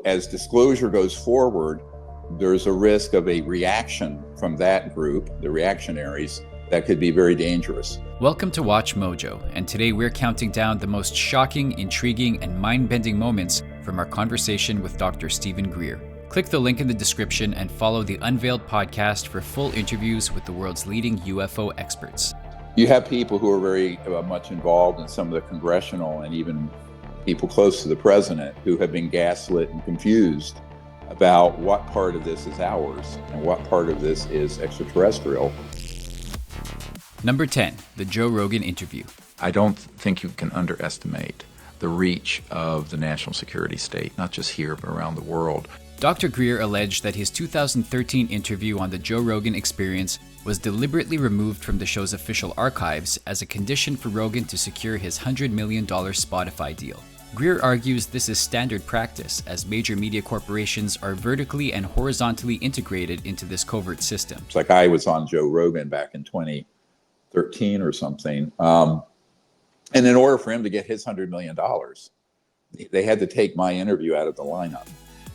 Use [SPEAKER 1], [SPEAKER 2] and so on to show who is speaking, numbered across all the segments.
[SPEAKER 1] as disclosure goes forward, there's a risk of a reaction from that group, the reactionaries, that could be very dangerous.
[SPEAKER 2] Welcome to Watch Mojo, and today we're counting down the most shocking, intriguing, and mind-bending moments from our conversation with Dr. Stephen Greer. Click the link in the description and follow the Unveiled podcast for full interviews with the world's leading UFO experts.
[SPEAKER 1] You have people who are very much involved in some of the congressional and even people close to the president who have been gaslit and confused about what part of this is ours and what part of this is extraterrestrial.
[SPEAKER 2] Number 10, the Joe Rogan interview.
[SPEAKER 3] I don't think you can underestimate the reach of the national security state, not just here, but around the world.
[SPEAKER 2] Dr. Greer alleged that his 2013 interview on the Joe Rogan Experience was deliberately removed from the show's official archives as a condition for Rogan to secure his $100 million Spotify deal. Greer argues this is standard practice as major media corporations are vertically and horizontally integrated into this covert system.
[SPEAKER 1] It's like I was on Joe Rogan back in 2013 or something. And in order for him to get his $100 million, they had to take my interview out of the lineup.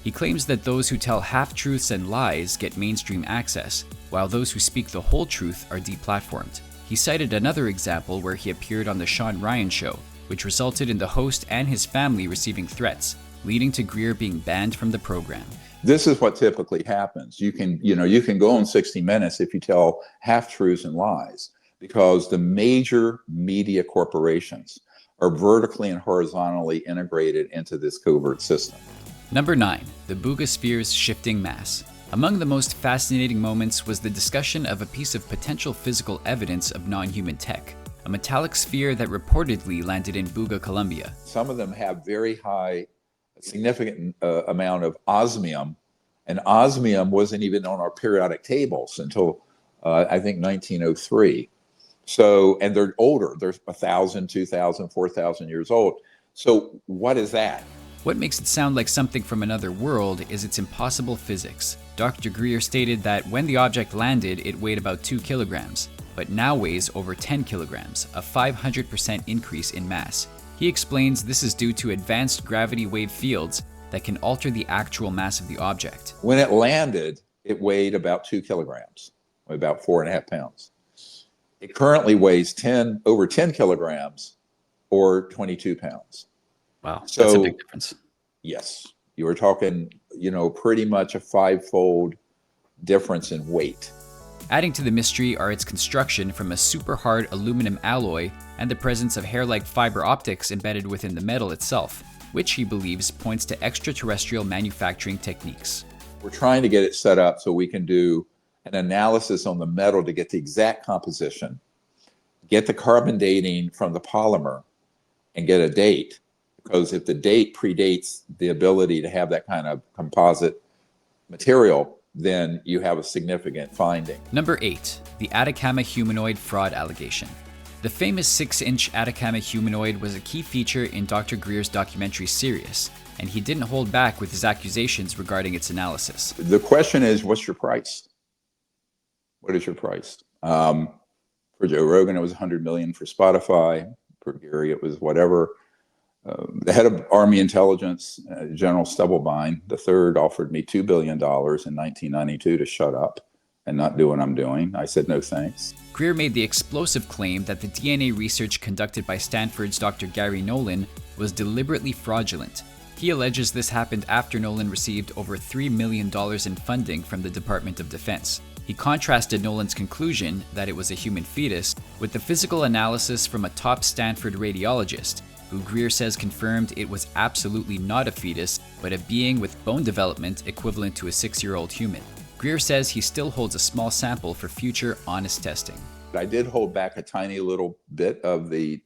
[SPEAKER 2] He claims that those who tell half-truths and lies get mainstream access, while those who speak the whole truth are deplatformed. He cited another example where he appeared on the Sean Ryan show, which resulted in the host and his family receiving threats, leading to Greer being banned from the program.
[SPEAKER 1] This is what typically happens. You can go on 60 Minutes if you tell half-truths and lies, because the major media corporations are vertically and horizontally integrated into this covert system.
[SPEAKER 2] Number 9, the Buga sphere's shifting mass. Among the most fascinating moments was the discussion of a piece of potential physical evidence of non-human tech, a metallic sphere that reportedly landed in Buga, Colombia.
[SPEAKER 1] Some of them have very high, significant amount of osmium, and osmium wasn't even on our periodic tables until I think 1903. So, and they're older. They're 1,000, 2,000, 4,000 years old. So what is that?
[SPEAKER 2] What makes it sound like something from another world is its impossible physics. Dr. Greer stated that when the object landed, it weighed about 2 kilograms, but now weighs over 10 kilograms, a 500% increase in mass. He explains this is due to advanced gravity wave fields that can alter the actual mass of the object.
[SPEAKER 1] When it landed, it weighed about 2 kilograms, about 4.5 pounds. It currently weighs over 10 kilograms or 22 pounds.
[SPEAKER 2] Wow,
[SPEAKER 1] so,
[SPEAKER 2] that's a big difference.
[SPEAKER 1] Yes, you were talking, pretty much a 5-fold difference in weight.
[SPEAKER 2] Adding to the mystery are its construction from a super hard aluminum alloy and the presence of hair-like fiber optics embedded within the metal itself, which he believes points to extraterrestrial manufacturing techniques.
[SPEAKER 1] We're trying to get it set up so we can do an analysis on the metal to get the exact composition, get the carbon dating from the polymer, and get a date. Because if the date predates the ability to have that kind of composite material, then you have a significant finding.
[SPEAKER 2] Number 8, the Atacama humanoid fraud allegation. The famous 6-inch Atacama humanoid was a key feature in Dr. Greer's documentary Sirius, and he didn't hold back with his accusations regarding its analysis.
[SPEAKER 1] The question is, what's your price? What is your price? For Joe Rogan, it was $100 million. For Spotify. For Gary, it was whatever. The head of Army Intelligence, General Stubblebine III, offered me $2 billion in 1992 to shut up and not do what I'm doing. I said no thanks.
[SPEAKER 2] Greer made the explosive claim that the DNA research conducted by Stanford's Dr. Gary Nolan was deliberately fraudulent. He alleges this happened after Nolan received over $3 million in funding from the Department of Defense. He contrasted Nolan's conclusion that it was a human fetus with the physical analysis from a top Stanford radiologist, who Greer says confirmed it was absolutely not a fetus, but a being with bone development equivalent to a 6-year-old human. Greer says he still holds a small sample for future honest testing.
[SPEAKER 1] I did hold back a tiny little bit of the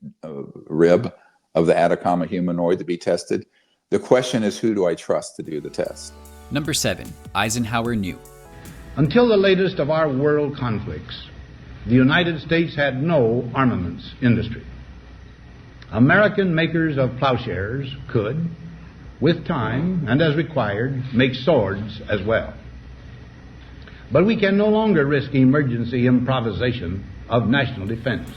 [SPEAKER 1] rib of the Atacama humanoid to be tested. The question is, who do I trust to do the test?
[SPEAKER 2] Number 7, Eisenhower knew.
[SPEAKER 4] Until the latest of our world conflicts, the United States had no armaments industry. American makers of plowshares could, with time and as required, make swords as well. But we can no longer risk emergency improvisation of national defense.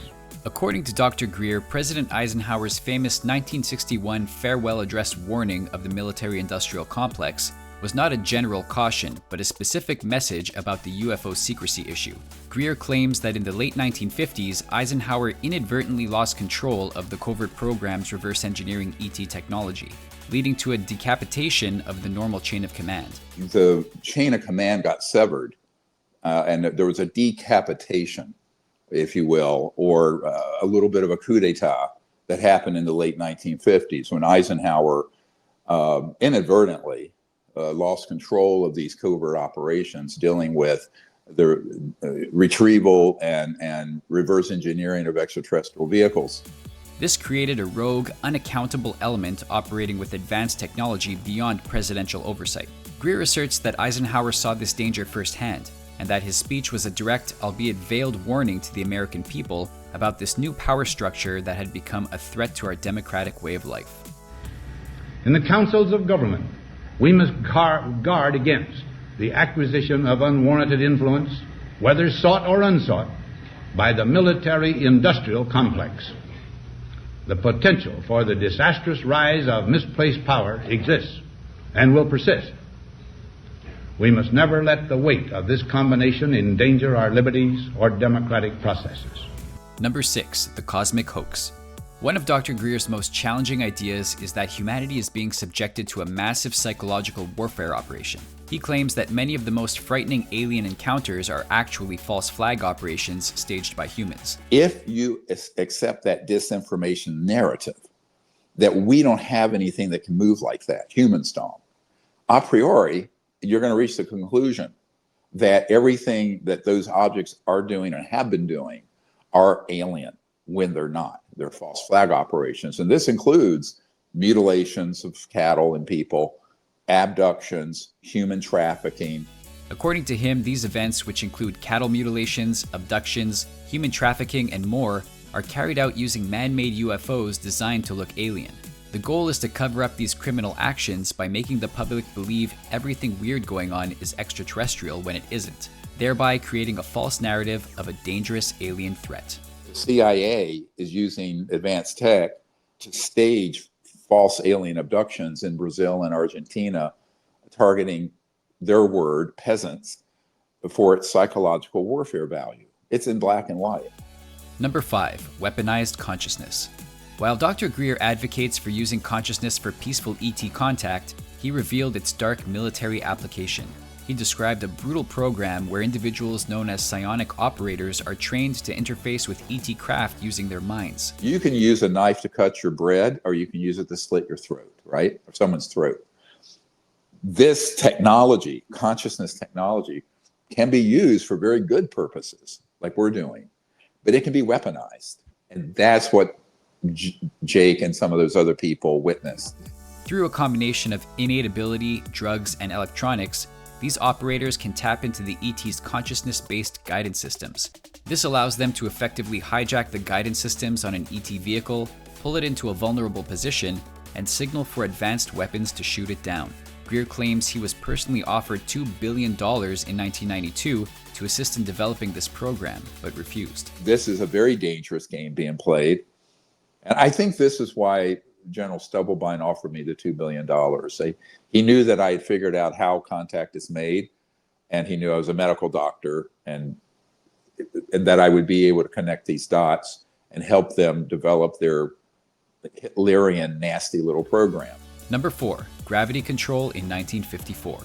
[SPEAKER 2] According to Dr. Greer, President Eisenhower's famous 1961 farewell address warning of the military-industrial complex was not a general caution, but a specific message about the UFO secrecy issue. Greer claims that in the late 1950s, Eisenhower inadvertently lost control of the covert program's reverse engineering ET technology, leading to a decapitation of the normal chain of command.
[SPEAKER 1] The chain of command got severed, and there was a decapitation, if you will, or a little bit of a coup d'etat that happened in the late 1950s when Eisenhower inadvertently lost control of these covert operations dealing with the retrieval and reverse engineering of extraterrestrial vehicles.
[SPEAKER 2] This created a rogue, unaccountable element operating with advanced technology beyond presidential oversight. Greer asserts that Eisenhower saw this danger firsthand, and that his speech was a direct, albeit veiled, warning to the American people about this new power structure that had become a threat to our democratic way of life.
[SPEAKER 4] In the councils of government, we must guard against the acquisition of unwarranted influence, whether sought or unsought, by the military-industrial complex. The potential for the disastrous rise of misplaced power exists and will persist. We must never let the weight of this combination endanger our liberties or democratic processes.
[SPEAKER 2] Number 6. The cosmic hoax. One of Dr. Greer's most challenging ideas is that humanity is being subjected to a massive psychological warfare operation. He claims that many of the most frightening alien encounters are actually false flag operations staged by humans.
[SPEAKER 1] If you accept that disinformation narrative, that we don't have anything that can move like that, humans don't, a priori, you're going to reach the conclusion that everything that those objects are doing and have been doing are alien when they're not. They're false flag operations. And this includes mutilations of cattle and people, abductions, human trafficking.
[SPEAKER 2] According to him, these events, which include cattle mutilations, abductions, human trafficking, and more, are carried out using man-made UFOs designed to look alien. The goal is to cover up these criminal actions by making the public believe everything weird going on is extraterrestrial when it isn't, thereby creating a false narrative of a dangerous alien threat.
[SPEAKER 1] The CIA is using advanced tech to stage false alien abductions in Brazil and Argentina, targeting their word, peasants, for its psychological warfare value. It's in black and white.
[SPEAKER 2] Number 5. Weaponized consciousness. While Dr. Greer advocates for using consciousness for peaceful ET contact, he revealed its dark military application. He described a brutal program where individuals known as psionic operators are trained to interface with ET craft using their minds.
[SPEAKER 1] You can use a knife to cut your bread, or you can use it to slit your throat, right? Or someone's throat. This technology, consciousness technology, can be used for very good purposes, like we're doing, but it can be weaponized. And that's what Jake and some of those other people witnessed.
[SPEAKER 2] Through a combination of innate ability, drugs, and electronics, these operators can tap into the ET's consciousness-based guidance systems. This allows them to effectively hijack the guidance systems on an ET vehicle, pull it into a vulnerable position, and signal for advanced weapons to shoot it down. Greer claims he was personally offered $2 billion in 1992 to assist in developing this program, but refused.
[SPEAKER 1] This is a very dangerous game being played. And I think this is why General Stubblebine offered me the $2 billion. He knew that I had figured out how contact is made, and he knew I was a medical doctor, and that I would be able to connect these dots and help them develop their Hitlerian, nasty little program.
[SPEAKER 2] Number 4. Gravity control in 1954.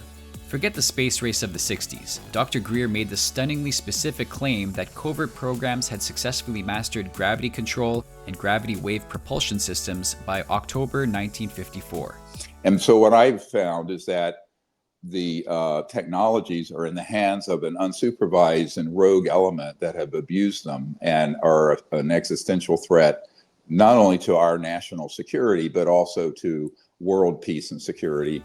[SPEAKER 2] Forget the space race of the 60s. Dr. Greer made the stunningly specific claim that covert programs had successfully mastered gravity control and gravity wave propulsion systems by October 1954.
[SPEAKER 1] And so what I've found is that the technologies are in the hands of an unsupervised and rogue element that have abused them and are an existential threat, not only to our national security, but also to world peace and security.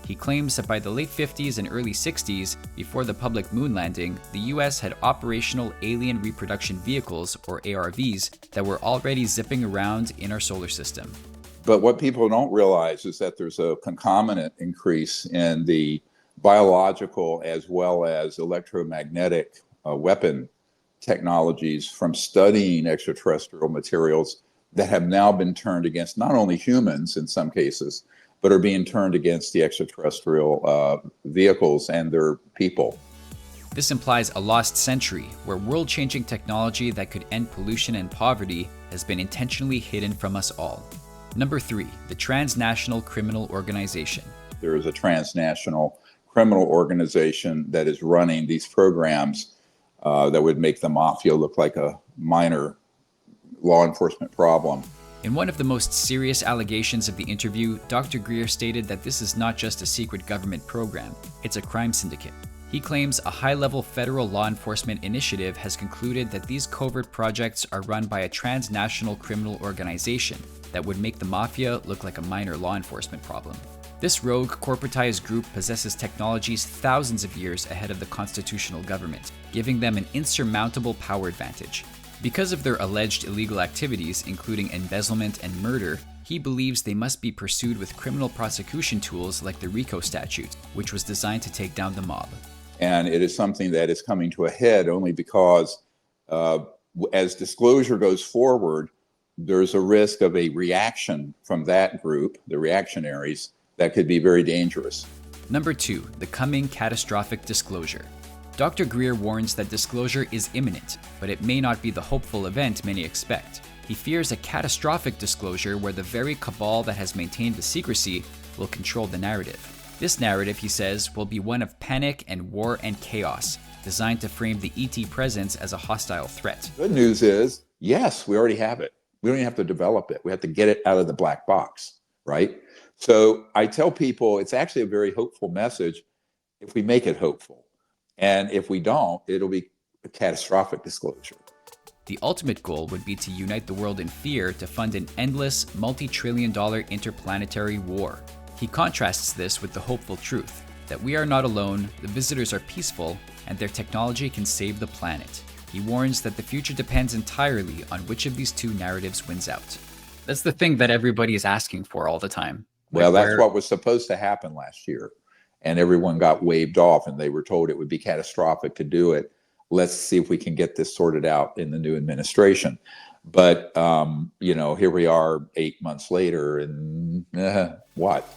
[SPEAKER 2] He claims that by the late 50s and early 60s, before the public moon landing, the US had operational alien reproduction vehicles, or ARVs, that were already zipping around in our solar system.
[SPEAKER 1] But what people don't realize is that there's a concomitant increase in the biological as well as electromagnetic weapon technologies from studying extraterrestrial materials that have now been turned against not only humans in some cases, but are being turned against the extraterrestrial vehicles and their people.
[SPEAKER 2] This implies a lost century where world-changing technology that could end pollution and poverty has been intentionally hidden from us all. Number 3, the Transnational Criminal Organization.
[SPEAKER 1] There is a transnational criminal organization that is running these programs that would make the mafia look like a minor law enforcement problem.
[SPEAKER 2] In one of the most serious allegations of the interview, Dr. Greer stated that this is not just a secret government program, it's a crime syndicate. He claims a high-level federal law enforcement initiative has concluded that these covert projects are run by a transnational criminal organization that would make the mafia look like a minor law enforcement problem. This rogue corporatized group possesses technologies thousands of years ahead of the constitutional government, giving them an insurmountable power advantage. Because of their alleged illegal activities, including embezzlement and murder, he believes they must be pursued with criminal prosecution tools like the RICO statute, which was designed to take down the mob.
[SPEAKER 1] And it is something that is coming to a head only because as disclosure goes forward, there's a risk of a reaction from that group, the reactionaries, that could be very dangerous.
[SPEAKER 2] Number 2, the coming catastrophic disclosure. Dr. Greer warns that disclosure is imminent, but it may not be the hopeful event many expect. He fears a catastrophic disclosure where the very cabal that has maintained the secrecy will control the narrative. This narrative, he says, will be one of panic and war and chaos, designed to frame the ET presence as a hostile threat.
[SPEAKER 1] Good news is, yes, we already have it. We don't even have to develop it. We have to get it out of the black box, right? So I tell people it's actually a very hopeful message if we make it hopeful. And if we don't, it'll be a catastrophic disclosure.
[SPEAKER 2] The ultimate goal would be to unite the world in fear to fund an endless, multi-trillion-dollar interplanetary war. He contrasts this with the hopeful truth that we are not alone, the visitors are peaceful, and their technology can save the planet. He warns that the future depends entirely on which of these two narratives wins out. That's the thing that everybody is asking for all the time.
[SPEAKER 1] Well, that's what was supposed to happen last year. And everyone got waved off and they were told it would be catastrophic to do it. Let's see if we can get this sorted out in the new administration. But, here we are 8 months later and what?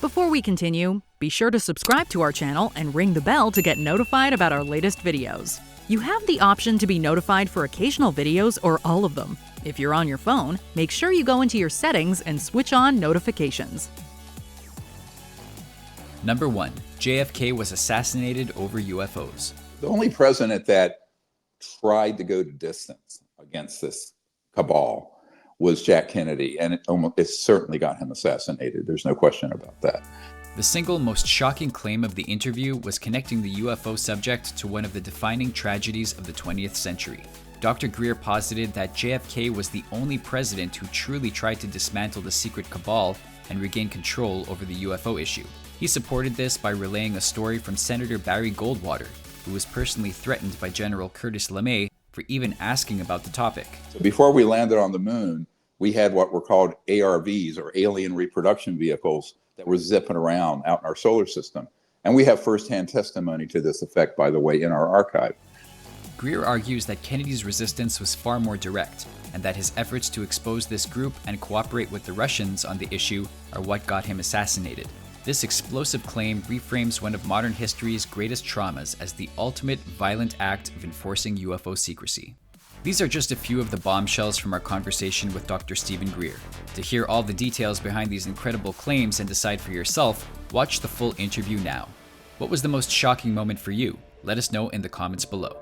[SPEAKER 5] Before we continue, be sure to subscribe to our channel and ring the bell to get notified about our latest videos. You have the option to be notified for occasional videos or all of them. If you're on your phone, make sure you go into your settings and switch on notifications.
[SPEAKER 2] Number 1, JFK was assassinated over UFOs.
[SPEAKER 1] The only president that tried to go to distance against this cabal was Jack Kennedy, and it certainly got him assassinated. There's no question about that.
[SPEAKER 2] The single most shocking claim of the interview was connecting the UFO subject to one of the defining tragedies of the 20th century. Dr. Greer posited that JFK was the only president who truly tried to dismantle the secret cabal and regain control over the UFO issue. He supported this by relaying a story from Senator Barry Goldwater, who was personally threatened by General Curtis LeMay for even asking about the topic.
[SPEAKER 1] So before we landed on the moon, we had what were called ARVs, or alien reproduction vehicles, that were zipping around out in our solar system. And we have firsthand testimony to this effect, by the way, in our archive.
[SPEAKER 2] Greer argues that Kennedy's resistance was far more direct, and that his efforts to expose this group and cooperate with the Russians on the issue are what got him assassinated. This explosive claim reframes one of modern history's greatest traumas as the ultimate violent act of enforcing UFO secrecy. These are just a few of the bombshells from our conversation with Dr. Stephen Greer. To hear all the details behind these incredible claims and decide for yourself, watch the full interview now. What was the most shocking moment for you? Let us know in the comments below.